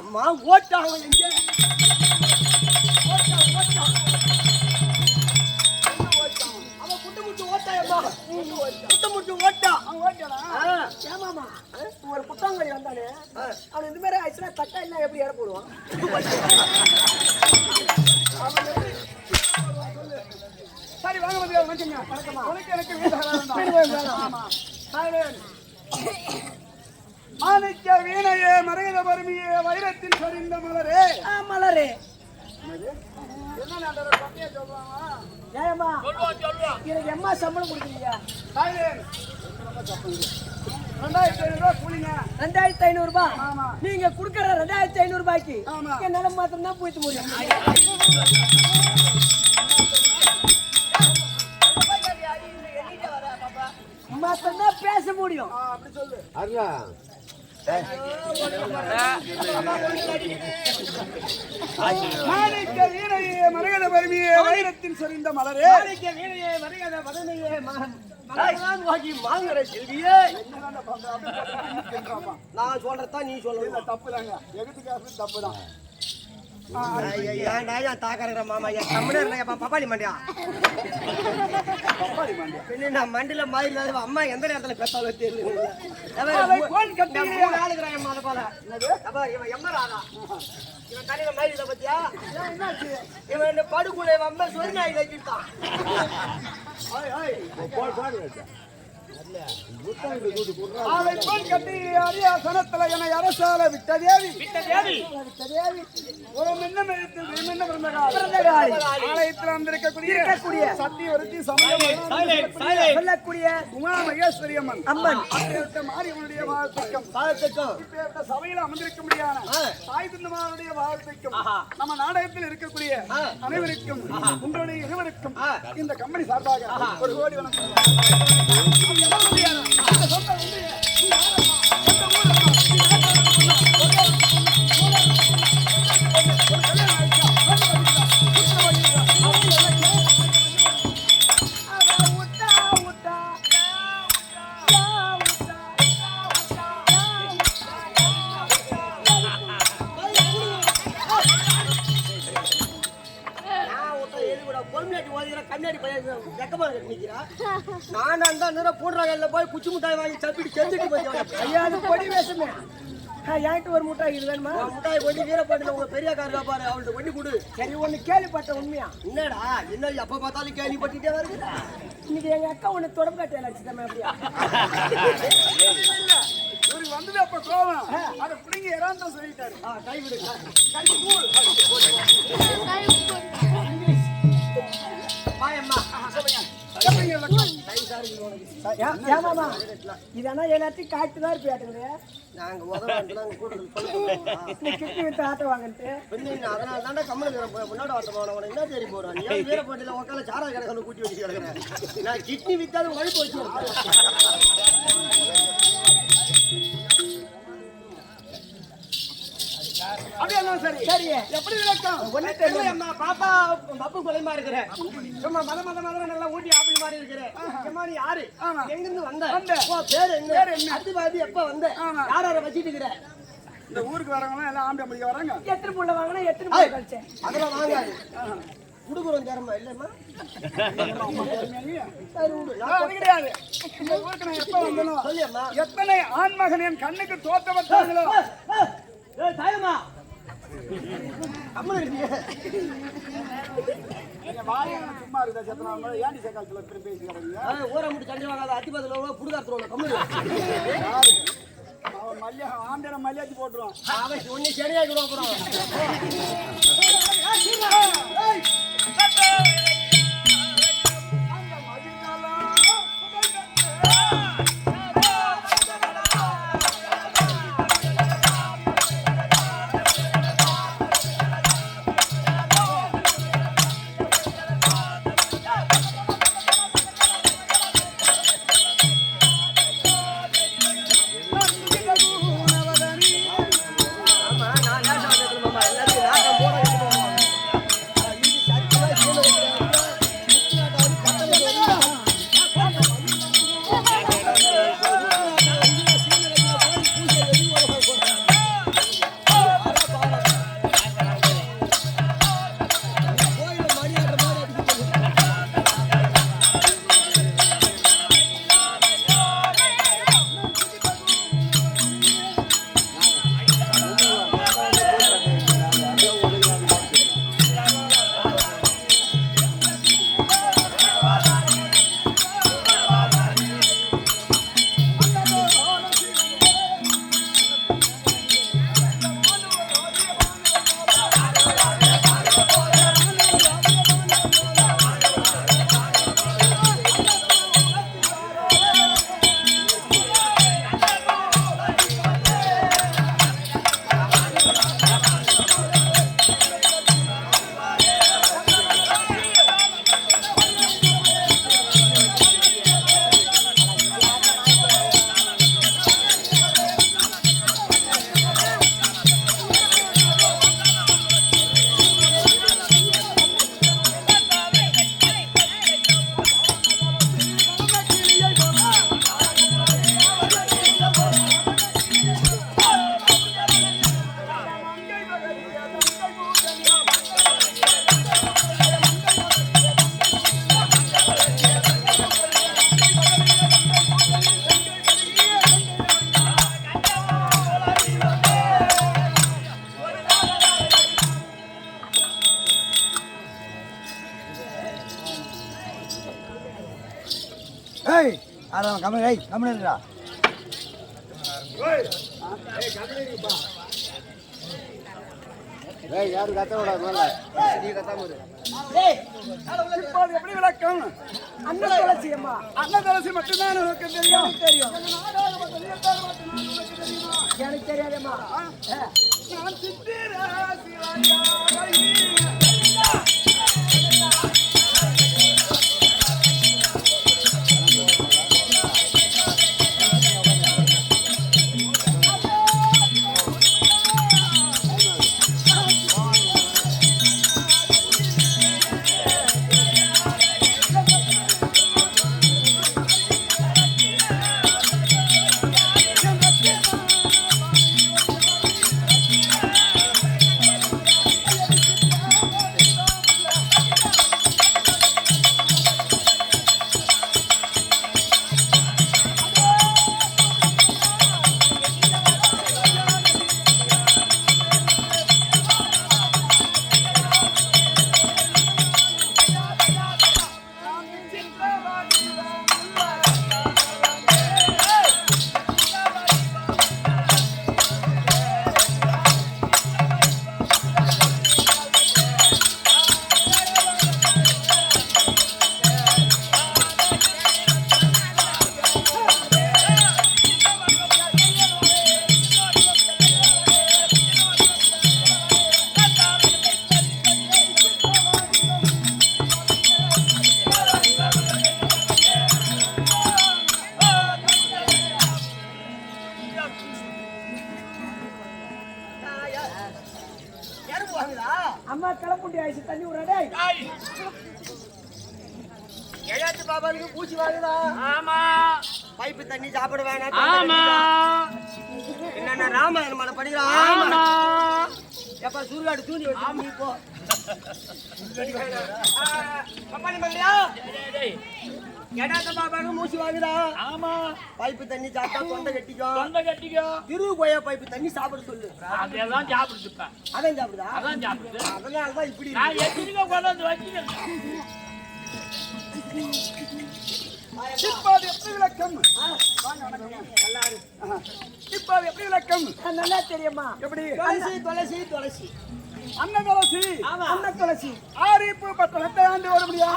அம்மா ஓட்டாங்க எங்க அவன் குட்டமுட்டு ஓட்டாயம்மா குட்டமுட்டு ஓட்டா அவன் ஓட்டானா ஏமாமா ஒரு குட்டாங்கடி வந்தானே அவன் இந்த மாதிரி ஆயிடுச்சுன்னா தட்டா இல்லை எப்படி இட போடுவான் சரி வாங்க வந்து வச்சுங்க வணக்கம்மா உனக்கு எனக்கு ஆமா மாணிக்க வீணையே மரகத பருமியே வைரத்தின் சரிந்த மலரே மலரே என்ன சொல்லுவாங்க ஏமா எனக்கு எம்மா சம்பளம் கொடுக்குறீங்க 2500 கூலிங்க 2500 ரூபாய் நீங்க குடுக்கற 2500 ரூபாய்க்கு என்னால மாத்திரம் தான் போயிட்டு முடியும் மாத்திரம் தான் பேச முடியும் அப்படி சொல்லு அருணா மாணிக்க வீணையே மரகத பருமியே வைரத்தின் சொரிந்த மலரே மாணிக்க வீணையே மரகத பருமியே மலரான் வாங்கி மாங்கரை செல்வியே நான் சொல்றதா நீ சொல்ல தப்பு தாங்க எதுக்கு தப்பு தான் தாக்கற மாமா பப்பாளி மண்டியா மண்டில மாதிரி அம்மா எந்த நேரத்துல பேசாலும் தெரியல இவன் தலையில மாதிரி பத்தியா இவன் படுகூட அம்மா சொரி நாய் கட்டிட்டான் அரசால விட்ட தேவி ஆலயத்தில் வந்திருக்கக்கூடிய சத்தியவர்த்தி சொல்லக்கூடிய உமா மகேஸ்வரி அம்மன் அம்மன் மாரியம்மனுடைய வாழ்த்துக்கும் சபையில் அமர்ந்திருக்க முடியாத தாய் தந்தமாருடைய வாழ்த்துக்கும் நம்ம நாடகத்தில் இருக்கக்கூடிய அனைவருக்கும் உங்களுடைய இருவருக்கும் இந்த கம்பெனி சார்பாக ஒரு கோடி வணக்கம் போய் குச்சி முட்டாய் வாங்கி சப்பிட்டு செஞ்சுட்டு போய் என்கிட்ட ஒரு முட்டாய் இது வேணுமா முட்டாய் கொண்டு வீரப்பாட்டில் உங்க பெரிய காரா பாரு அவள்கிட்ட கொண்டு கொடு சரி ஒண்ணு கேள்விப்பட்ட உண்மையா என்னடா என்ன எப்ப பார்த்தாலும் கேள்விப்பட்டுட்டே வருது இன்னைக்கு எங்க அக்கா ஒண்ணு தொடர்பு கட்டையில அடிச்சுட்டேன் அப்படியா இவருக்கு வந்தது அப்ப கோவம் அதை பிடிங்க இறாந்தான் சொல்லிட்டாரு கை விடு இதெல்லாம் எல்லாத்தையும் காட்டுதான் இருப்பியாட்டுங்க ஆட்ட வாங்கிட்டு அதனால தாண்டா கம்மனு முன்னாடி ஆட்டம் என்ன தெரிய போறோம் வீரப்பாட்டில உக்கால சாரா கடைகளை கூட்டி வச்சு கிடக்குறேன் நான் கிட்னி வித்தாலும் உழைப்பு வச்சு சரி சரி எப்படி விளக்கம் ஒண்ணு தெரியல பாப்பா பப்பு கொலைமா இருக்கிறேன் சும்மா மத நல்லா ஊட்டி ஆப்பிள் மாதிரி இருக்கிறேன் நீ யாரு எங்க இருந்து வந்த பேர் என்ன அத்திபாதி எப்ப வந்த யார வச்சிட்டு இருக்கிற இந்த ஊருக்கு வரவங்க எல்லாம் ஆம்பளை முடிக்க வராங்க எத்தனை புள்ள வாங்கினா எத்தனை புள்ள கழிச்சேன் அதெல்லாம் வாங்காது குடுக்குறோம் தரமா இல்லம்மா கிடையாது இந்த ஊருக்கு நான் எப்ப வந்தனும் சொல்லியம்மா எத்தனை ஆண்மகன் என் கண்ணுக்கு தோத்த வச்சாங்களோ தாயம்மா ஊரை முடி சண்டை வாங்காத அத்திபத்துல புடுகாத்துருவோம் மல்லியாச்சி போட்டுருவோம் ஒன்னு சரியாக்கிடுவோம் அப்புறம் போறேன் ஏய் அதான் கம்மி ஏய் கம்மிடா ஏய் யாரு கத்த விடாத மேல நீ கத்தாம இரு டேய் இப்போது எப்படி விளக்கம் அண்ணன் துளசி அம்மா அண்ணன் துளசி மட்டும் தான் எனக்கு தெரியும் எனக்கு தெரியாதம்மா நான் சித்திரா அம்மா கிளம்புண்டி ஆயிடுச்சு தண்ணி விடாடே ஏழாத்து பாபாவுக்கு பூச்சி வாங்குதா ஆமா பைப்பு தண்ணி சாப்பிட வேணாம் ஆமா என்னன்னா ராமாயணம் மன படிக்கிறான் ஆமா எப்ப சூர்யாடு தூண்டி வச்சு நீ போ கம்பெனி பண்ணலையா ஏடாத்த பாபாவுக்கு மூச்சு வாங்குதா ஆமா பைப்பு தண்ணி சாப்பிட்டா தொண்டை கட்டிக்கும் திரு போய பைப்பு தண்ணி சாப்பிட சொல்லு அதெல்லாம் சாப்பிடுப்பேன் அதான் சாப்பிடுதா அதான் சாப்பிடுது அதனாலதான் இப்படி நான் எத்தனைக்கோ கொண்டு வந்து வச்சுக்கிறேன் இப்போது எப்படி விளக்கம் இப்போது எப்படி விளக்கம் நல்லா தெரியுமா எப்படி துளசி துளசி துளசி அன்ன துளசி அன்ன துளசி ஆரிப்பு 10 ஆண்டு வரும்படியா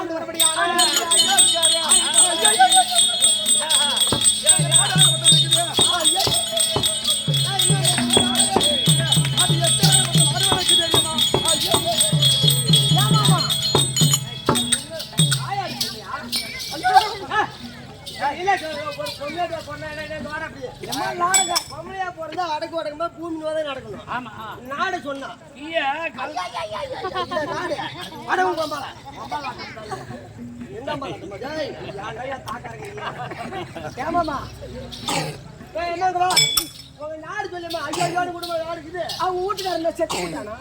பொம்பளையா பிறந்தா அடக்கு அடக்குமா பூமி நடக்கணும் ஆமா நாடு சொன்னா நாடு அடவும் பொம்பளை ஏமாமா என்னங்கா உங்க நாடு சொல்லுமா ஐயோ குடும்பம் நாடுக்குது அவங்க வீட்டுக்காரங்க செக் பண்ணானா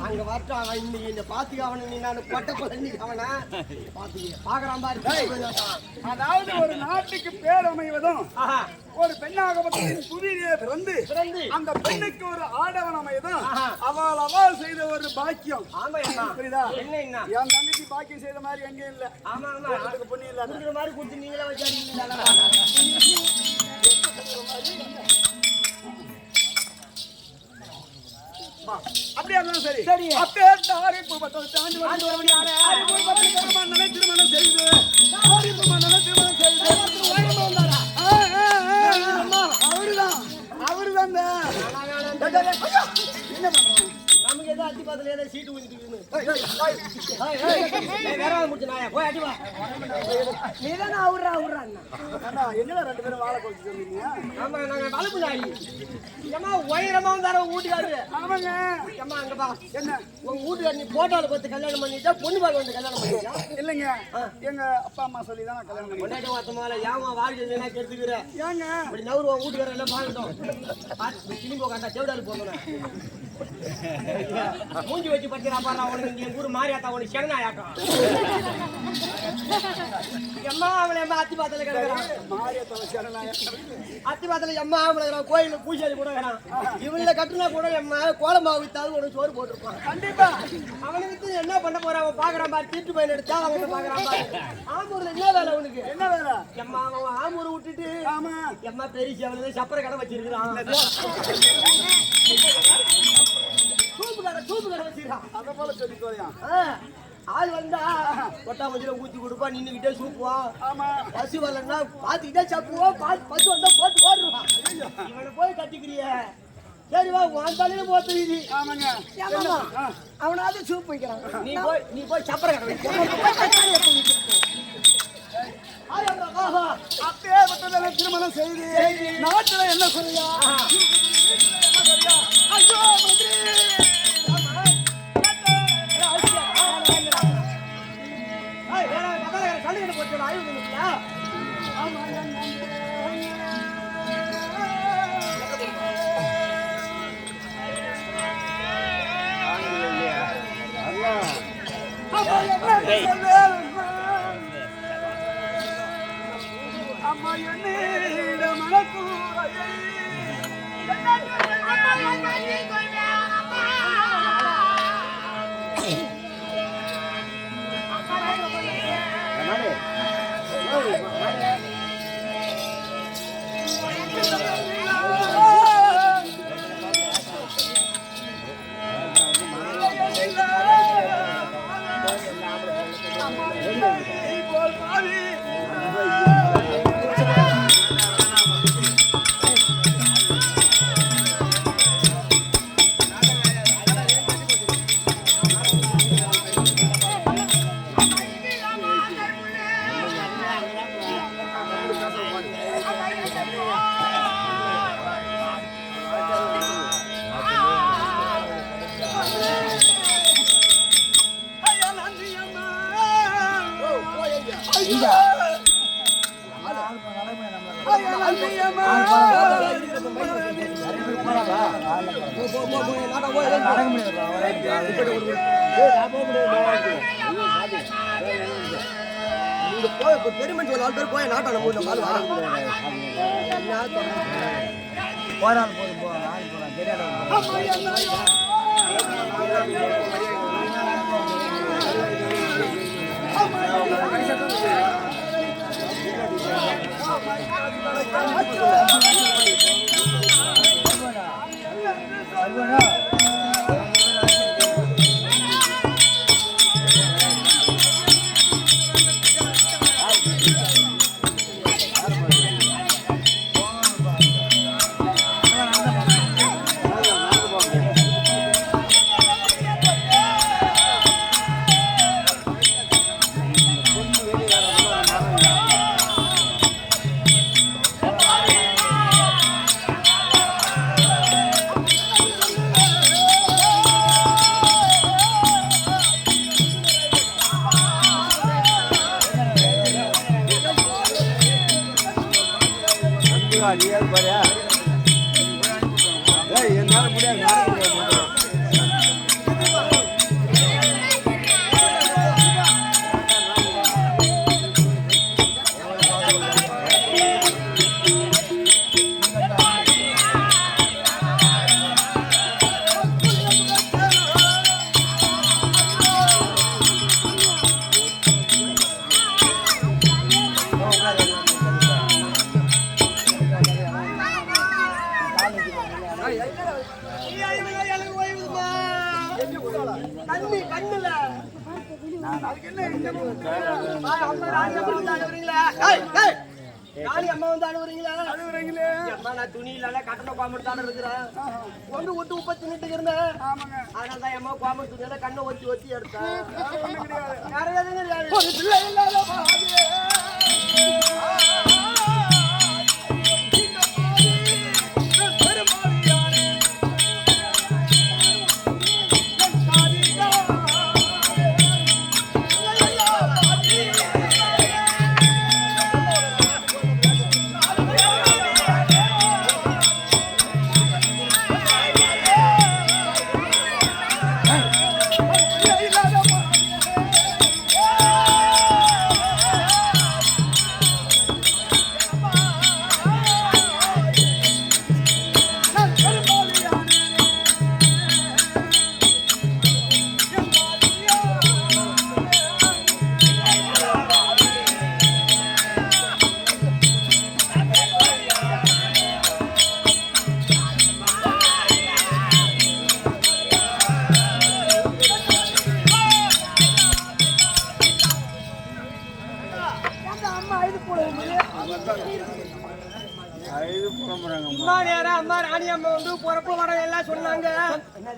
அங்க வரட்டும் அவன் இன்னைக்கு இந்த பாத்துக்க அவனை நீ நான் கொட்டை பண்ணி அவனை பாக்குறான் பாரு அதாவது ஒரு நாட்டுக்கு பேர் அமைவதும் ஒரு பெண்ணாகப்பட்டதின் புதிய பிறந்து அந்த பெண்ணுக்கு ஒரு ஆடவன் அமைவதும் அவள் செய்த ஒரு பாக்கியம் புரியுதா என்ன என் தங்கச்சி பாக்கியம் செய்த மாதிரி எங்கேயும் இல்ல ஆமா ஆமா அதுக்கு புண்ணியம் இல்ல கொடுக்குற மாதிரி கொடுத்து நீங்களே வச்சாரு அப்படியே இருந்தாலும் சரி சரி அப்பேட்ட ஆரிப்பு 10 ஆண்டு திருமணம் செய்து அவருதான் என்ன பண்றான் நமக்கு ஏதோ அத்தி பாத்துல ஏதோ சீட்டு வேற முடிச்சு நாயா போய் அடி வா நீதானே அவர்றா என்னடா 2 பேரும் வாழை கொளுத்து சொல்றீங்க ஆமா நாங்க வளப்பு நாய் ஏமா உயரமா வந்தார வீட்டுக்காரு ஆமாங்க ஏமா அங்க பா என்ன உங்க வீட்டுக்கார நீ போட்டோல பார்த்து கல்யாணம் பண்ணிட்டா பொண்ணு பார்க்க வந்து கல்யாணம் பண்ணிட்டா இல்லைங்க எங்க அப்பா அம்மா சொல்லி தான் கல்யாணம் பண்ணி பொண்ணாட்ட வாத்தமால ஏமா வாழ்க்கை என்ன கெடுத்துக்கிற ஏங்க அப்படி நவுரு உன் வீட்டுக்கார எல்லாம் பாக்கட்டும் திரும்பி உட்காந்தா செவிடாலு போகணும் மூஞ்சி வச்சு பத்திரா பாரு உனக்கு என் ஊரு மாறியாத்தா உனக்கு செகனாயாக்கம் எம்மா அவளை எம்மா அத்தி பாத்தல கிடக்குறான் அத்தி பாத்தல எம்மா அவளை கோயில பூஜை கூட இவங்கள கட்டுனா கூட எம்மா கோலமா வித்தாலும் உனக்கு சோறு போட்டிருப்பான் கண்டிப்பா அவனுக்கு என்ன பண்ண போறான் அவன் பாக்குறான் பாரு தீட்டு பையன் எடுத்தா அவன் பாக்குறான் பாரு ஆம்பூர்ல என்ன வேலை அவனுக்கு என்ன வேலை எம்மா அவன் ஆம்பூரை விட்டுட்டு ஆமா எம்மா பெரிய சேவல சப்பர கடை வச்சிருக்கிறான் சூப்பு கடை வச்சிருக்கான் அத போல சொல்லிக்கோயா ஆள் வந்தா கொட்டா மஞ்சள் ஊத்தி கொடுப்பா நின்னுகிட்டே சூப்புவா ஆமா பசு வரலன்னா பாத்துக்கிட்டே சாப்பிடுவோம் பசு வந்தா போட்டு ஓடுவான் இவனை போய் கட்டிக்கிறிய சரி வா உன் தலையில போ தெரியுது ஆமாங்க அவனாவது சூப் வைக்கிறான் நீ போய் சப்பர கடை அப்பே திருமணம் செய்து நாட்டுல என்ன சொல்லியா ஐயோ சண்டைகளை போட்டு ஆய்வு அம்மா என்னிட மனக்கூரையை பெருமன் நாலு பேர் போய் நாட்டான போய் போறான் போது போ ஆள் போறான் தெரியாத என்னால முடியாது அம்மா வந்து அழுவுறீங்களா நான் துணி இல்ல கட்டணம் கோமட்டு தானே இருக்கிறேன் ஒன்று விட்டு உப்ப தின்னுட்டு இருந்தேன் அதனாலதான் அம்மா கோமட்டு துணியில கண்ணை ஒத்தி ஒத்தி எடுத்தேன் ஒரு பிள்ளை இல்லாத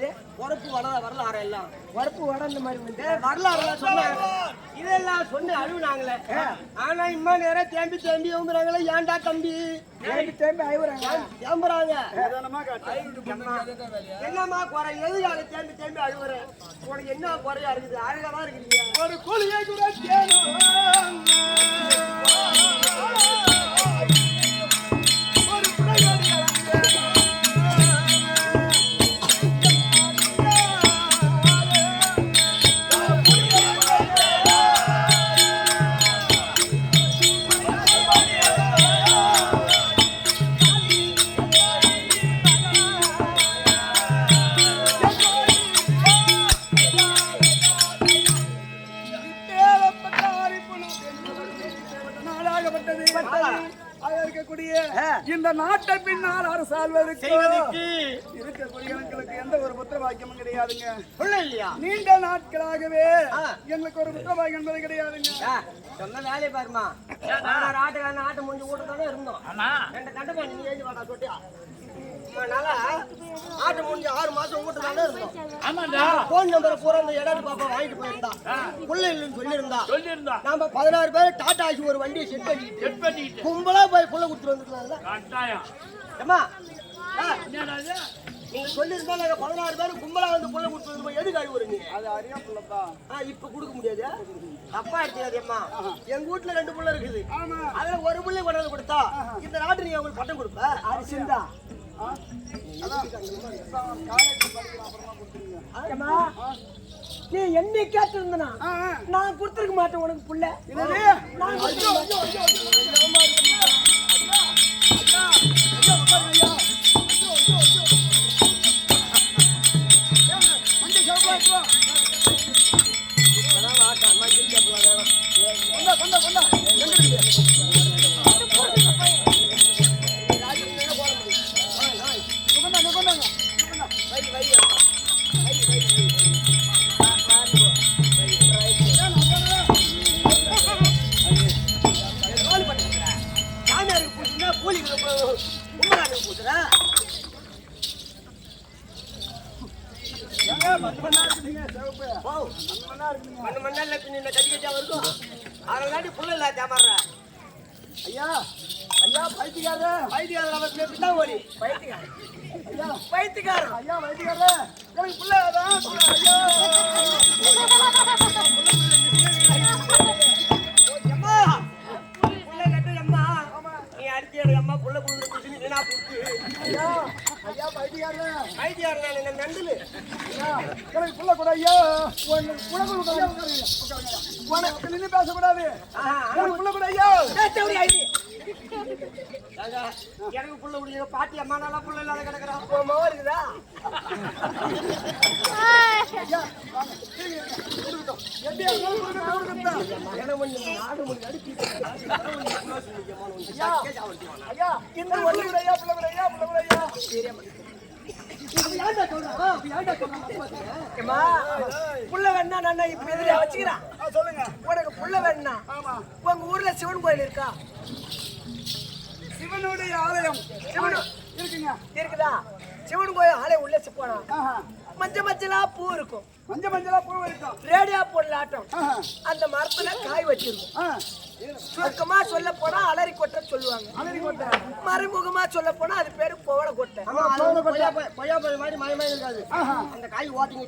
என்னது உரப்பு வரலாறு எல்லாம் உரப்பு வட இந்த மாதிரி வந்து வரலாறு சொன்னாங்க. இதெல்லாம் சொன்ன அழுவுனாங்களே. ஆனா இம்மா நேரம் தேம்பி தேம்பி ஊம்புறாங்களே. ஏன்டா தம்பி தேம்பி அழுவுறாங்க தேம்புறாங்க. என்னம்மா குறை? எதுக்காக தேம்பி தேம்பி அழுவுறேன்? உனக்கு என்ன குறையா இருக்குது? அழகாதான் இருக்குது. ஒரு கூலியை கூட இந்த நாட்டை பின்னால் அரசாள்வதற்கு இருக்கக்கூடிய எங்களுக்கு எந்த ஒரு புத்திர பாக்கியமும் கிடையாதுங்க. நீண்ட நாட்களாகவே எங்களுக்கு ஒரு புத்திர பாக்கியம் என்பது கிடையாதுங்க. சொன்ன வேலையை பாருமா. ஆட்டுக்கான ஆட்டை முடிஞ்சு கூட்டத்தானே இருந்தோம். ரெண்டு கண்டை பண்ணி நீ ஏஞ்சி வாடா சொட்டியா. ஆட்டு முடிஞ்சு 6 மாசம் ஊட்டத்தானே இருந்தோம். போன் நம்பரை பூரா அந்த இடம் பாப்பா வாங்கிட்டு போயிருந்தா. புள்ள இல்லைன்னு சொல்லியிருந்தா. நாம 16 பேர் டாடா ஆகி ஒரு வண்டியை செட் பண்ணிட்டு கும்பலா போய் புள்ள கொடுத்துட்டு வந்துருக்கலாம்ல. ஏமா நீங்க சொல்லியிருந்தா நாங்க 16 பேர் கும்பலா வந்து புள்ள கொடுத்துட்டு வந்து எதுக்கு அழுவுறீங்க? அது அறியா புள்ளப்பா. இப்ப கொடுக்க முடியாது. தப்பா எடுத்துக்காதேம்மா. எங்க வீட்டுல 2 புள்ள இருக்குது. அதுல ஒரு புள்ளை கொண்டாந்து கொடுத்தா இந்த நாட்டு நீ அவங்களுக்கு பட்டம் கொடுப்ப. அரிசிந்தா நீ என்ன கேட்டு இருந்தனா நான் கொடுத்துருக்க மாட்டேன் உனக்கு புள்ள. ஐயா ஐயா பைத்தியக்காரர் பைத்தியக்காரர் ஐயா பைத்தியக்காரர் எனக்கு புள்ள ஐயா நீ அடிச்சு எனக்கு அம்மா புள்ள கொடுத்து நீனா புட்டு. ஐயா ஐயா பைத்தியக்காரர் நான் நண்டலு எனக்கு புள்ள கூட. ஐயா உனக்கு புள்ள கொடுக்க நின்று பேசக்கூடாது. புள்ள கூட ஐயா எனக்கு புள்ள குடிங்க. பாட்டி அம்மா நல்லா புள்ள இல்லாத கிடக்குறான். இருக்குதா? புள்ள வேணா நான் இப்ப எதிரியா வச்சுக்கிறேன். சொல்லுங்க. உனக்கு புள்ள வேணா உங்க ஊர்ல சிவன் கோயில் இருக்கா? சிவனுடைய ஆலயம் இருக்குதா? சிவன் கோயில் ஆலயம் உள்ள போனா மஞ்சளா பூ இருக்கும். மஞ்சளா பூ இருக்கும். ரேடியா பொருள் ஆட்டம். அந்த மரத்துல காய் வச்சிருக்கும். சுருக்கமா சொல்ல போனா அலரி கொட்டை சொல்லுவாங்க. அலரி கொட்டை. மறைமுகமா சொல்ல போனா அது பேரு கோவள கொட்டை. கொய்யாப்பழம் மாதிரி மயமா இருக்காது. அந்த காய் ஓட்டிங்க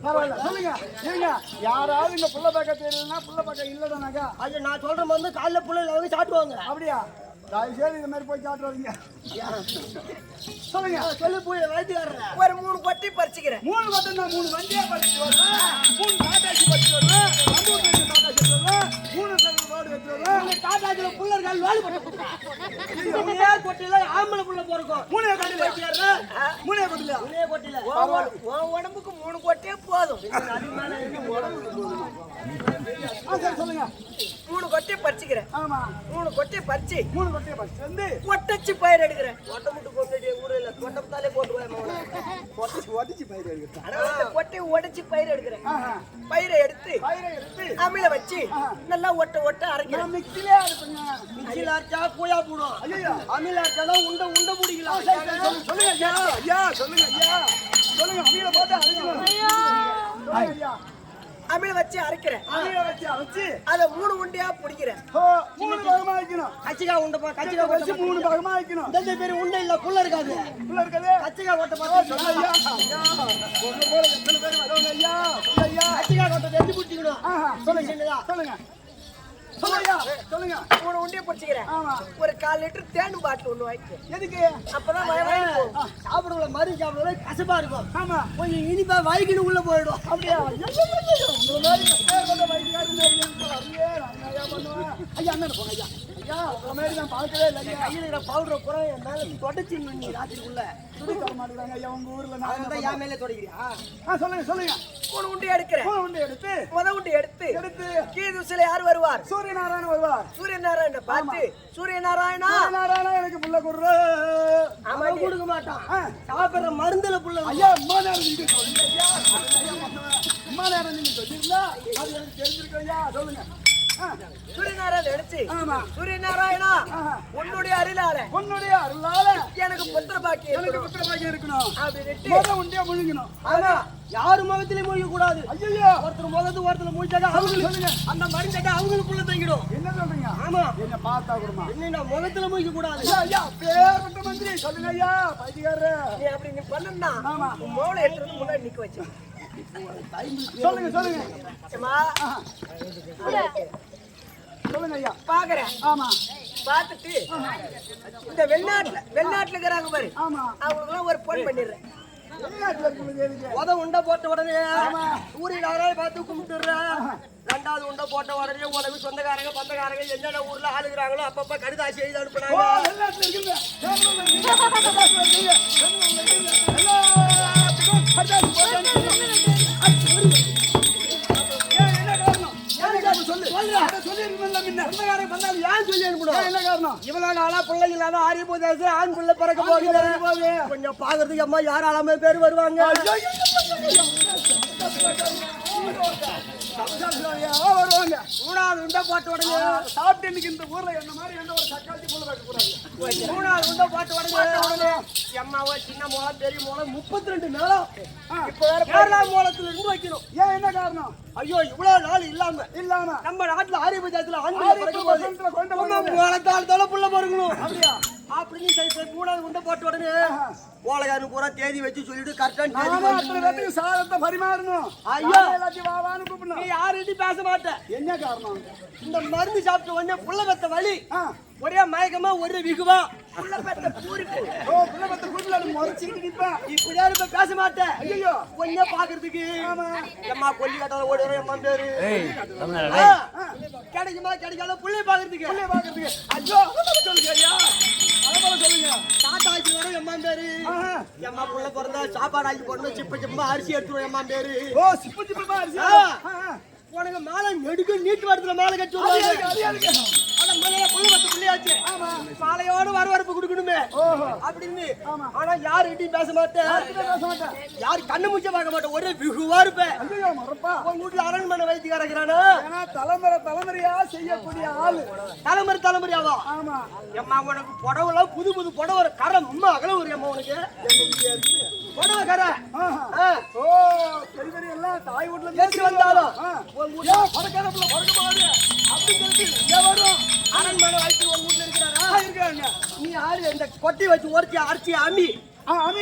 பரவாயில்ல. சொல்லுங்க நீங்க யாராவது இந்த புள்ள பக்கம் தெரியலன்னா புள்ள பக்கம் இல்லதானாக்கா? ஐயோ நான் சொல்ற வந்து காலைல புள்ள வந்து சாப்பிடுவாங்க. அப்படியா? தயவுசெய்து இந்த மாதிரி போய் சாப்பிடுவாங்க. சொல்லுங்க. சொல்லு போய் வைத்தியாரன் ஒரு 3 கொட்டி பறிச்சுக்கிறேன். 3 கொட்டை நான் 3 வண்டியா பறிச்சு வருவேன். 3 டாடாச்சி பறிச்சு வருவேன். 3 டாடாச்சி வருவேன். 3 தண்ணி ரோடு வெச்சு வருவேன். டாடாச்சில புள்ளர்கள் வேலை பண்ண மூணே கொட்டில ஆம்பளை புள்ள போறக்கும். 3 கொட்டி வைத்தியாரன். 3 கொட்டில. 3 கொட்டில. உன் உடம்புக்கு 3 கொட்டே போதும். அதிகமான உடம்புக்கு போதும். சரி சொல்லுங்க. 3 கொட்டி பறிச்சுக்கிறேன். ஆமா 3 கொட்டி பறிச்சு 3 கொட்டியை பறிச்சு வந்து கொட்டச்சி பயிர் எடுக்கிறேன். கொட்டை முட்டு கொண்டடி ஊரே இல்ல. கொட்டத்தாலே போட்டு போய் மவன. கொட்டச்சி உடைச்சு பயிர் எடுக்கிறேன். ஆனா அந்த கொட்டையை உடைச்சு பயிர் எடுக்கிறேன். பயிரை எடுத்து அம்மியில வச்சு நல்லா ஒட்ட அரைக்கிறேன். மிக்ஸிலே அரைப்பேங்க. மிக்ஸில அரைச்சா கூயா போடும். ஐயோ அம்மியில அரைச்சா உண்டை பிடிக்கலாம். சொல்லுங்க ஐயா. ஐயா சொல்லுங்க ஐயா. சொல்லுங்க அம்மியில போட்டு அரைக்கணும். சொல்லுங்க ஐயா. அம்மியில வச்சு அரைக்கிறேன். அம்மியில வச்சு அரைச்சு அத 3 உண்டையா பிடிக்கிறேன். 3 பாகமா வைக்கணும். கச்சிகா உண்டை கச்சிகா வச்சு 3 பாகமா வைக்கணும். இந்த பேர் உண்டை இல்ல புல்ல இருக்காது. புல்ல இருக்காது. கச்சிகா ஓட்ட பார்த்து சொல்லுங்க ஐயா. ஐயா ஒண்ணு போல எத்தனை பேர் வரவங்க ஐயா. சொல்லுங்க ஐயா. கச்சிகா ஓட்ட வெட்டி பிடிச்சிக்கணும். சொல்லுங்க சொல்லுங்க. சொல்லுங்க சொல்லுங்க. 3 உண்டையை பிடிச்சிக்கிறேன். ஒரு 1/4 லிட்டர் தேன் பாட்டில் ஒண்ணு வாங்கி. எதுக்கு? அப்பதான் சாப்பிடுற மாதிரி சாப்பிடுற கசப்பா இருக்கும். ஆமா கொஞ்சம் இனிப்பா வாய்க்கிட்டு உள்ள போயிடும். அப்படியா? உங்களை மாதிரி பேர் கொண்ட வைத்தியாரு ஐயா அண்ணன் போங்க ஐயா. ஐயா உங்களை மாதிரி நான் பார்க்கவே இல்லை ஐயா. கையில் இருக்கிற பவுடரை பூரா என் மேல தொடச்சி நீ ராத்திரிக்குள்ள துணி தர மாட்டேங்கிறாங்க ஐயா உங்க ஊர்ல. நான் தான் என் மேலே தொடக்கிறியா? சொல்லுங்க சொல்லுங்க. 3 உண்டையை எடுக்கிறேன். 3 உண்டை எடுத்து உண்டை எடுத்து கீதுசில யார் வருவார்? சூரியநாராயணன் வருவார். சூரியநாராயண பார்த்து சூரியநாராயணா சூரியநாராயணன் எனக்கு புள்ள கொடுற. அவன் கொடுக்க மாட்டான். சாப்பிடுற மருந்துல புள்ள. ஐயா அம்மா நேரம் நீங்க சொல்லுங்க ஐயா. அம்மா நேரம் நீங்க சொல்லிருந்தா அது எனக்கு தெரிஞ்சிருக்கும் ஐயா. சொல்லுங்க. சூரியநாராயண எடுத்து சூரியநாராயணா உன்னுடைய அருளால எனக்கு புத்திர பாக்கியம் இருக்கணும் அப்படின்ட்டு முத உண்டியா முழுங்கணும். ஆனா யாரு முகத்திலயும் முழிக்க கூடாது. ஐயோ ஒருத்தர் முகத்து ஒருத்தர் முழிச்சாக்க அவங்களுக்கு சொல்லுங்க. அந்த மருந்தாக்க அவங்களுக்குள்ள தங்கிடும். என்ன சொல்றீங்க? ஆமா என்ன பார்த்தா கூடமா என்ன முகத்துல முழிக்க கூடாது. ஐயா பேர் மந்திரி சொல்லுங்க ஐயா. பைத்தியக்காரரு நீ அப்படி நீ பண்ணா மோளை எடுத்து வந்து முன்னாடி நிக்க வச்சு சொல்லுங்க சொல்லுங்க. சொல்லுங்க ஐயா. பாக்குறேன். ஆமா பார்த்துட்டு இந்த வெளிநாட்டுல இருக்கிறாங்க பாரு. ஆமா அவங்களுக்கு ஒரு போன் பண்ணிடுறேன். வெளிநாட்டுல இருக்கிறது உண்டை போட்ட உடனே சூரியநாராயண பார்த்து கும்பிட்டுறேன். 2வது உண்டை போட்ட உடனே உடனே சொந்தக்காரங்க பந்தக்காரங்க என்னென்ன ஊர்ல ஆளுகிறாங்களோ அப்பப்ப கடிதாசி எழுதி அனுப்புனாங்க. வெளிநாட்டுல இருக்குது. இவ்வளவு நாளா பிள்ளைங்க இல்லாத ஆரிய போதாச்சு ஆண் பிள்ளை பிறக்க போகுது. கொஞ்சம் பாக்குறதுக்கு அம்மா யார் ஆளாம பேர் வருவாங்க. வருவாங்க. 3வது உண்டை போட்ட உடனே சாப்பிட்டு இன்னைக்கு இந்த ஊர்ல என்ன மாதிரி எந்த ஒரு சக்காத்தி புள்ள வைக்க கூடாது. 3வது உண்டை போட்ட உடனே அம்மாவோ சின்ன மூலம் பெரிய மூலம் 32 மேலம். இப்ப வேற கேரளா மூலத்துல இருந்து வைக்கணும். ஏன் என்ன காரணம்? ஐயோ இவ்வளவு நாள் இல்லாம நம்ம நாட்டுல ஆரிய பஞ்சாயத்துல மூலத்தால் புள்ள பிறக்கணும். அப்படியா? அப்படின்னு 3வது உண்டை போட்ட உடனே ஓலகாரன் பூரா தேதி வச்சு சொல்லிட்டு கரெக்டா சாதத்தை பரிமாறணும். ஐயோ எல்லாத்தையும் வாவான்னு கூப்பிடணும். நீ யார்கிட்டயும் பேச மாட்டேன். என்ன காரணம்? இந்த மருந்து சாப்பிட்ட உடனே புள்ள பெத்த வலி ஒரே மயக்கமா ஒரே விகுவா புள்ள பெத்த பூரிப்பு. புள்ள பெத்த பூரிப்புல முறைச்சிக்கிட்டு நிப்பேன். இப்படி யாரும் இப்ப பேச மாட்டேன். ஐயோ கொஞ்சம் பாக்குறதுக்கு எம்மா கொல்லி கட்டால ஓடுற எம்மா பேரு கிடைக்குமா கிடைக்காத புள்ளைய பாக்குறதுக்கு ஐயோ சொல்லுங்க ஐயா. அதனால சொல்லுங்க. தாத்தா ஆக்கி வரும் எம்மா பேரு. எம்மா புள்ள பிறந்தா சாப்பாடு ஆக்கி போடணும். சிப்ப அரிசி எடுத்துருவோம் எம்மா பேரு. சிப்ப அரிசி உனக்கு மேல நெடுக்க நீட்டு வரதுல மேல கட்டி புள்ளியாச்சு மாலையோட வரவரப்பு கொடுக்கணுமே அப்படின்னு. ஆனா யாரு கிட்டையும் பேச மாட்டேன். யாரு கண்ணு முச்ச பார்க்க மாட்டேன். ஒரே விகுவா இருப்பேன். உங்க வீட்டுல அரண்மனை வைத்தியக்காரங்கிறானா தலைமுறையா செய்யக்கூடிய ஆளு. தலைமுறையாவா? எம்மா உனக்கு புடவை புது புடவை கரை உண்மை அகல ஒரு அம்மா உனக்கு புடவை கரை. எல்லாம் தாய் வீட்டுல பேசி வந்தாலும் அரண்மனை வைத்து ஒரு வீட்டுல இருக்கிறாரா? நீ யாரு இந்த கொட்டி வச்சு ஒருத்தி அரைச்சி அம்மி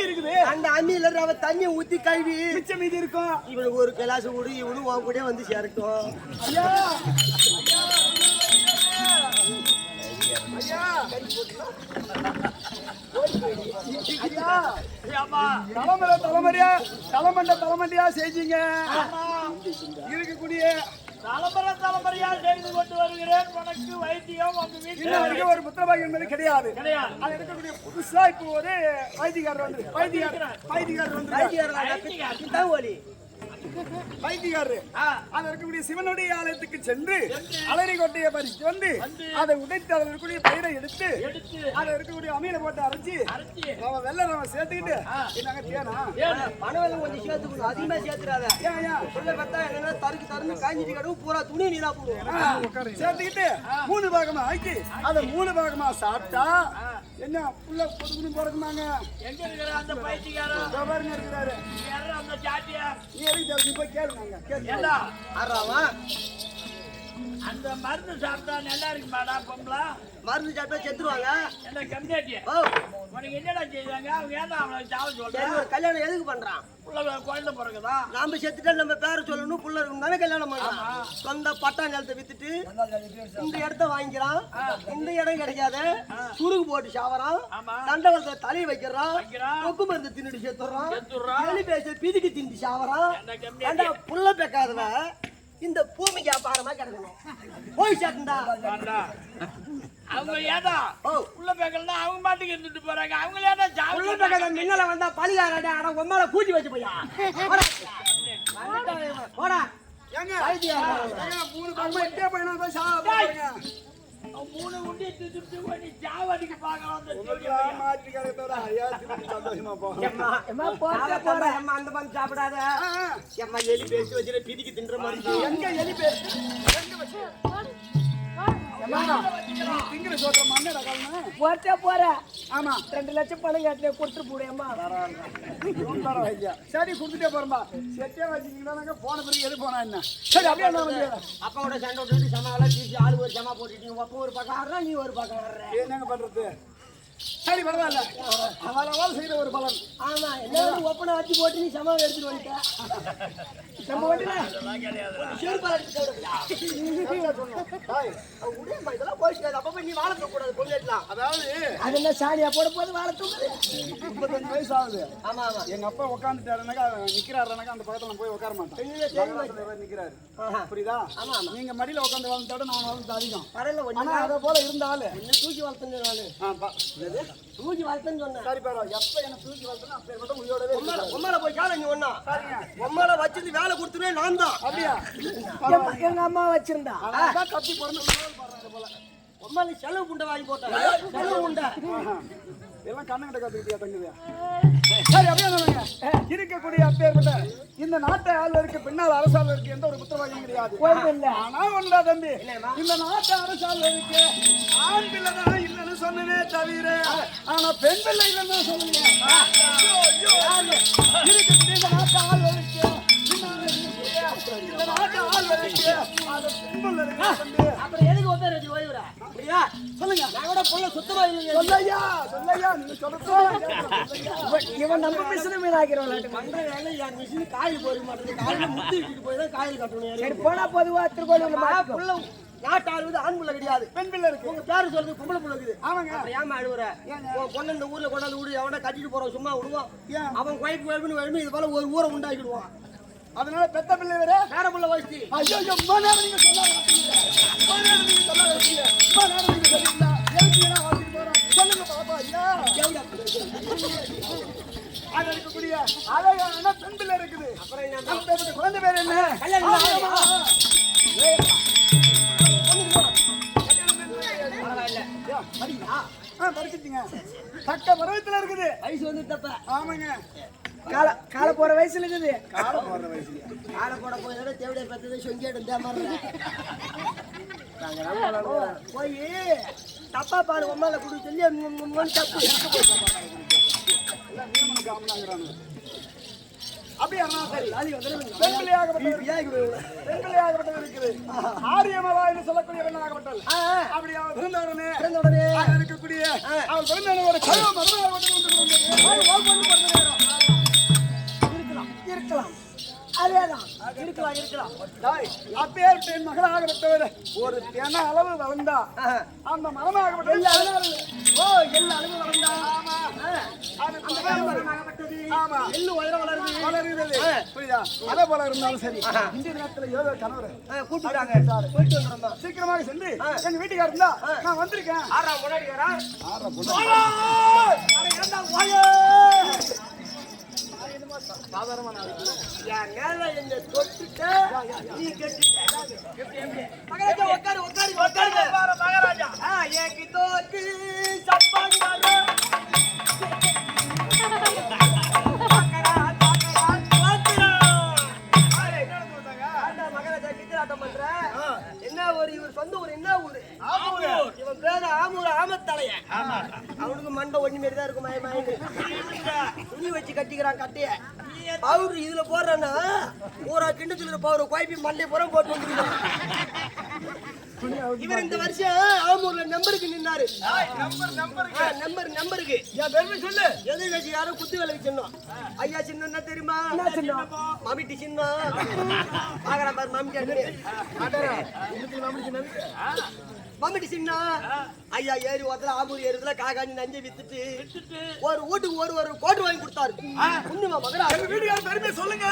இருக்குது. அந்த அம்மியில அவ தண்ணி ஊத்தி கழுவி மிச்சம் மீதி இருக்கும். இவனுக்கு ஒரு கிளாஸ் ஊடு இவனு உன் கூட வந்து சேரட்டும். ஐயா தலைமண்டியா செஞ்சீங்க. இருக்கக்கூடிய தலைமுறையா செய்து கொண்டு வருகிறேன். உனக்கு வைத்தியம் உங்க வீட்டுல ஒரு புத்திரபாகியம் என்பது கிடையாது. அது இருக்கக்கூடிய புதுசா இப்போ ஒரு வைத்தியக்காரர் வந்து வைத்தியக்காரர் வந்து வைத்தியாரு அது இருக்கக்கூடிய சிவனுடைய ஆலயத்துக்கு சென்று அலரி கொட்டையை பறித்து வந்து அதை உடைத்து அதில் இருக்கக்கூடிய பயிரை எடுத்து அதை இருக்கக்கூடிய அமீனை போட்டு அரைச்சி அவன் வெள்ளை நம்ம சேர்த்துக்கிட்டு என்னங்க தேனா பணவெல்லாம் கொஞ்சம் சேர்த்துக்கணும், அதிகமா சேர்த்துறாத. உள்ள பார்த்தா என்னன்னா தருக்கு தருன்னு காஞ்சிட்டு கிடக்கும், பூரா துணி நீரா போடுவோம். சேர்த்துக்கிட்டு 3 பாகமா ஆக்கி அதை 3 பாகமா சாப்பிட்டா என்ன புள்ள பொதுக்குன்னு பிறக்குமாங்க. எங்க இருக்கிற அந்த பைத்தியக்காரன் பாருங்க இருக்கிறாரு. யாரும் அந்த சாட்டியா நீ எதுக்கு தெரிஞ்சு போய் கேளுங்க ஏண்டா ஆறாவா அந்த மருந்து சாப்பிட்டா நல்லா இருக்குமாடா பொம்பளை? மருந்து சாப்பிட்டா செத்துருவாங்க. என்ன கம்மியாட்டி ஓ உனக்கு என்னடா செய்வாங்க? அவங்க ஏன்டா அவளை சாவ சரி, சொல்றாங்க? ஒரு கல்யாணம் எதுக்கு பண்றான்? குழந்தை பிறகுதா? நாம செத்துட்டா நம்ம பேரை சொல்லணும், புள்ள இருக்கும் தானே கல்யாணம் பண்றான். சொந்த பட்டா நிலத்தை வித்துட்டு இந்த இடத்த வாங்கிக்கிறான். இந்த இடம் கிடைக்காத சுருகு போட்டு சாவறான், தண்டவரத்தை தலையை வைக்கிறான், கொக்கு மருந்து தின்னுட்டு செத்துறான், எலி பேச பிதுக்கு திண்டி சாவறான். ஏண்டா புள்ள பெக்காதவ இந்த பூமிக்கு அபாரமா கிடக்கணும். போய் சேர்ந்தா அவங்க ஏதா உள்ள பேக்கலன்னா அவங்க மாட்டுக்கு இருந்துட்டு போறாங்க. அவங்க ஏதா உள்ள பெக்காத மின்னல வந்தா பலிகாரடா, ஆனா உம்மால கூட்டி வச்சு போயா போடா. ஏங்க 3 பாகமா எட்டே பையனா போய் சாப்பிடுங்க. 3 உண்டி திட்டு பண்ணி ஜாவடிக்கு பார்க்கலாம். மாற்றிக்கிறதோட ஐயாத்துக்கு சந்தோஷமா போகும். அந்த மாதிரி சாப்பிடாத. எம்மா எலி பேசி வச்சுட்டு பிதிக்கு தின்ற மாதிரி. எங்க எலி பேசி எங்க வச்சு திங்கிற சோற்ற மண்ணடா காலமா போச்சா போற. ஆமா 2 லட்சம் பணம் கேட்டு கொடுத்துட்டு போடுமா. சரி கொடுத்துட்டே போறமா. செட்டே வச்சுக்கிட்டாங்க போன பிறகு எது போனா என்ன. சரி அப்படியே அப்பாவோட சண்டை விட்டுட்டு சமாவெல்லாம் தீச்சு ஆளு ஒரு ஜமா போட்டுட்டு அப்பா ஒரு பக்கம் ஆடுறா, நீ ஒரு பக்கம் ஆடுற. என்னங்க பண்றது? சரி பரவாயில்ல, அவள் செய்த ஒரு பலன். ஆமா என்ன ஒப்பனை வச்சு போட்டு நீ சமாவை எடுத்துட்டு வந்துட்ட. நம்ம வண்டியில செருப்பால இதெல்லாம் போயிட்டு அப்ப போய் நீ வாழ கூடாது பொங்கலாம். அதாவது அது என்ன சாணியா போட போது வாழ தூக்குது. 35 வயசு ஆகுது. ஆமா ஆமா எங்க அப்பா உட்காந்துட்டாருனாக்கா நிக்கிறாருனாக்கா அந்த பக்கத்துல போய் உட்கார மாட்டேன். நிக்கிறாரு புரியுதா? நீங்க மடியில உட்காந்து வாழ்ந்தாட நான் வாழ்ந்து அதிகம். ஆனா அதை போல இருந்தாலும் என்ன தூக்கி வளர்த்துன்னு தூக்கி வளர்த்துன்னு சொன்னேன். சரி பரவாயில்ல, எப்ப என்ன தூக்கி வளர்த்தனா அப்ப மட்டும் உயிரோடவே உம்மால போய் கால நீ ஒண்ணா உம்மால வச்சிருந்து வேலை கொடுத்துருவே நான் தான். அப்படியா? எங்க அம்மா வச்சிருந்தா அதான் கத்தி பிறந்து போல உம்மால செலவு புண்டை வாங்கி போட்டாங்க. செலவு உண்டை எல்லாம் கண்ணங்கிட்ட கத்துக்கிட்டியா தங்குதியா? சரி அப்படியே இருக்கக்கூடிய அப்பேற்பட்ட இந்த நாட்டை ஆளுநருக்கு பின்னால் அரசாளருக்கு எந்த ஒரு குற்றவாளியும் கிடையாது. ஆனா ஒன்றா தம்பி, இந்த நாட்டு அரசாளருக்கு ஆண் பிள்ளைதான் இல்லைன்னு சொன்னனே தவிர ஆனா பெண் பிள்ளை இல்லைன்னு சொல்லுங்க. இருக்கக்கூடிய இந்த நாட்டு ஆளுநருக்கு இந்த நாட்டு ஆளுநருக்கு அது பெண் பிள்ளை இருக்கு. அப்புறம் எதுக்கு ஒருத்தர் வச்சு ஓய்வுறா? அப்படியா சொல்லுங்க. நான் கூட பொண்ணு சுத்தமா இல்லைங்க. சொல்லையா சொல்லையா நீங்க சொல்றது இவன் நம்ம மிஷின் மீன் ஆக்கிறவங்க பண்ற வேலை என் மிஷின் காயில் போட மாட்டேங்குது. காயில் முத்தி விட்டுட்டு போய் தான் காயில் கட்டணும். சரி போனா பொதுவா திருக்கோயில் நாட்டு ஆள் ஆண் பிள்ளை கிடையாது, பெண் பிள்ளை இருக்கு. உங்க பேரு சொல்றது பொம்பளை பிள்ளை இருக்குது. ஆமாங்க. ஏமா அழுவுற? பொண்ணு இந்த ஊர்ல கொண்டாந்து விடு, எவனா கட்டிட்டு போறோம் சும்மா விடுவோம். அவன் குவைப்பு வேணும்னு இது போல ஒரு ஊரை உண்டாக்கிடுவான். அதனால பெத்த பிள்ளை வேற வேற பிள்ளை வச்சு ஐயோ நீங்க சொல்ல சொல்லுங்க பாப்பா. ஐயா அது இருக்கக்கூடிய அழகான பெண் பிள்ளை இருக்குது. அப்புறம் குழந்தை பேர் என்ன? படிச்சுங்க தக்க பருவத்துல இருக்குது. வயசு வந்து தப்ப. ஆமாங்க, கால போற வயசுல இருக்குது. கால போற வயசுல கால போட போய் தேவையா பத்தது சொங்கிட்டு இந்த மாதிரி போய் தப்பா பாரு உம்மால குடு சொல்லி தப்பு அப்படியே பெண் பிள்ளையாகப்பட்டது இருக்குது. ஆரியமலா என்று சொல்லக்கூடிய பெண்ணாகப்பட்டது. அப்படி அவள் பிறந்த உடனே இருக்கக்கூடிய அவள் பிறந்த ஒரு கழுவ இருக்கலாம். அதேதான் இருக்கலாம். அப்பேற்பட்ட என் மகளாகப்பட்டவர் ஒரு தென அளவு வளர்ந்தா அந்த மரமாகப்பட்ட எல்லா அளவு வளர்ந்தா எள்ளு உயரம் வளருகிறது. புரியுதா? அதே போல இருந்தாலும் சரி, இந்த நேரத்துல ஏதோ கணவர் கூப்பிட்டாங்க, போயிட்டு வந்துடுறோம். சீக்கிரமாக சென்று எங்க வீட்டுக்கார இருந்தா நான் வந்திருக்கேன். ஆறா முன்னாடி வரா. ஆறா என் மேல என்ன தொட்டுட்ட, நீ கெட்டுட்ட. மகாராஜா உட்காரு உட்காரு உட்காரு. மகாராஜா ஏகி தோக்கு சப்பாங்காரோ. மகாராஜா கிச்சராட்டம் பண்ற. என்ன ஒரு இவர் சொந்த ஊர் என்ன ஊரு? இவன் பேரு ஆமூர் ஆமத்தலைய. அவனுக்கு மண்டை ஒண்ணு மாரி தான் இருக்கும். மயமாயின்னு துணி வச்சு கட்டிக்கிறான் கட்டைய. பவுடர் இதுல போடுறான்னா ஊரா கிண்ணத்துல பவுடர் குழப்பி மண்டை புறம் போட்டு வந்துருக்கான். இவர் இந்த வருஷம் ஆமூர்ல நம்பருக்கு நின்னாரு. நம்பருக்கு சொல்லு. எதிர்கட்சி யாரும் குத்து வேலை சின்னம். ஐயா சின்னம் என்ன தெரியுமா? மாமிட்டி சின்னம். பாக்குறேன் பாரு மாமிட்டி சின்னம். ஐயா ஏறி ஓத்துல ஆமூர் ஏறுதுல காக்காஞ்சி நஞ்சை வித்துட்டு ஒரு வீட்டுக்கு ஒரு கோட்டு வாங்கி கொடுத்தாரு. உண்மைமா மகரா? வீட்டுக்கார பெருமை சொல்லுங்க,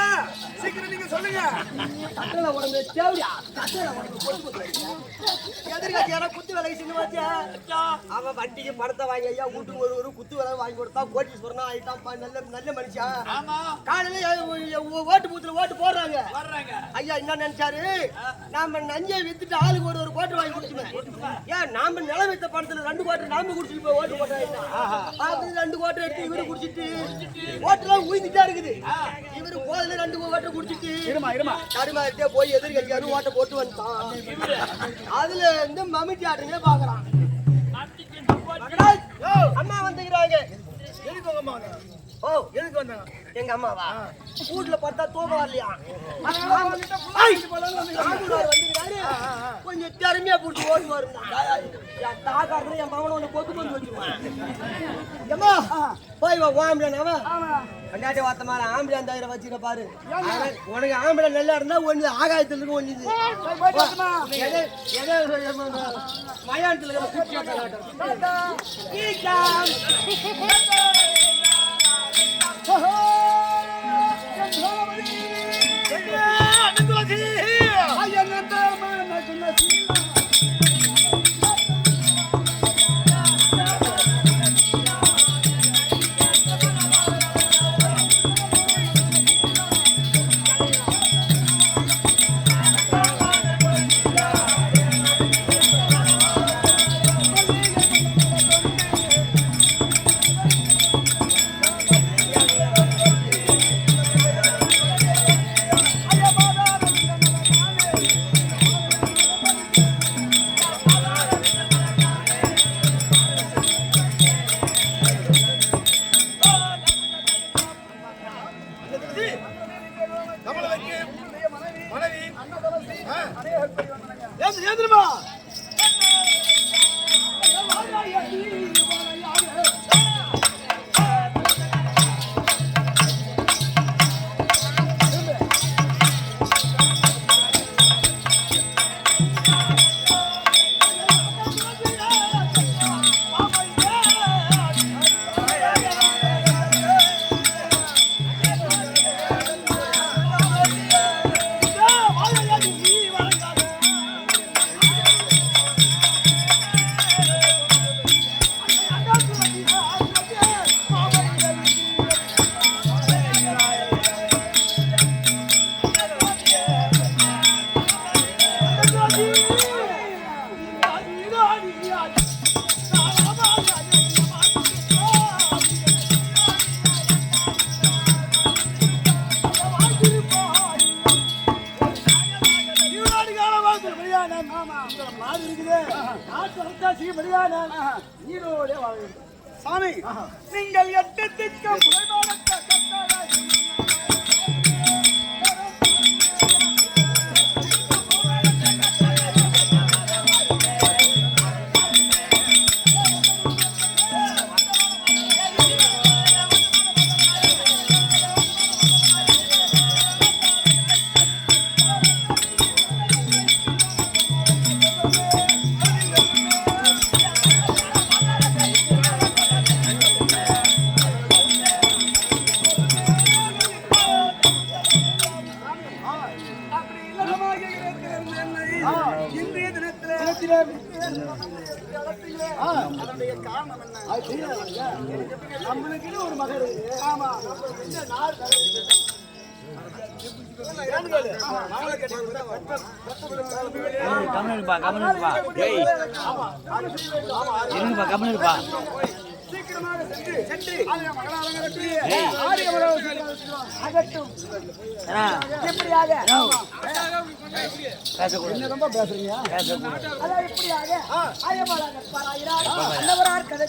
சீக்கிரம் நீங்க சொல்லுங்க. கட்டளை உடம்பு தேவையா? எதிர்கட்சி யாரா குத்து வேலை சின்னமாச்சா? அவன் வண்டிக்கு பணத்தை வாங்கி ஐயா வீட்டுக்கு ஒரு குத்து வேலை வாங்கி கொடுத்தா கோட்டீஸ்வரனா ஆயிட்டான். நல்ல மனுஷன். காலையில ஓட்டு பூத்துல ஓட்டு போடுறாங்க. ஐயா என்ன நினைச்சாரு? நாம நஞ்சை வித்துட்டு ஆளுக்கு ஒரு கோட்டை வாங்கி கொடுத்துருவேன். ஏன் நாம நில வைத்த பணத்துல 2 கோட்டை நாம குடிச்சிட்டு போய் ஓட்டு போட்டோம். 2 கோட்டை எடுத்து இவரு குடிச்சிட்டு ஓட்டெல்லாம் ஊய்ந்துட்டா இருக்குது. இவரு போதுல 2 கோட்டை குடிச்சிட்டு தடுமாறிட்டே போய் எதிர்கட்சியாரு ஓட்டை போட்டு வந்துட்டான். அதுல இருந்து மமிட்டி ஆட்டுங்க பாக்குறான். அம்மா வந்துக்கிறாங்க. ஓ எதுக்கு வந்தாங்க? எங்க அம்மாவா? வீட்டுல பார்த்தா தூக்கம் வரலையா? கொஞ்சம் திறமையா பிடிச்சி ஓடி வருங்க. தாக்காரத்துல என் மகனை ஒண்ணு கொத்து கொண்டு வச்சுருவான். ஏமா போய் ஆம்பளை கண்டாட்டி வார்த்த மாதிரி ஆம்பளை அந்த வச்சுக்க பாரு. உனக்கு ஆம்பளை நல்லா இருந்தா ஒண்ணு ஆகாயத்துல இருக்கு ஒண்ணு மயானத்துல சாமி நீங்கள் 8 திக்கும் இன்றைய தினத்தில் பெற்று வளர்த்தீங்களே, அதனுடைய காரணம் என்ன? அது தெரியாதுங்க. நம்மளுக்குன்னு ஒரு மகள் இருக்கு. ஆமா. நம்ம என்ன நாள் மகளை கட்டிக்கிட்டு கம்முனுப்பா கம்முனுப்பா இருங்கப்பா கம்முனுப்பா சீக்கிரமாக சென்று ஆலய மகளாரங்கக்கூடிய ஆரிய அகட்டும். எப்படியாக பேசக்கூடாது ரொம்ப பேசுறீங்க. பேசக்கூடாது அதான் எப்படியாக ஆயமாளாக பாராயிரார் அன்னவரார் கதை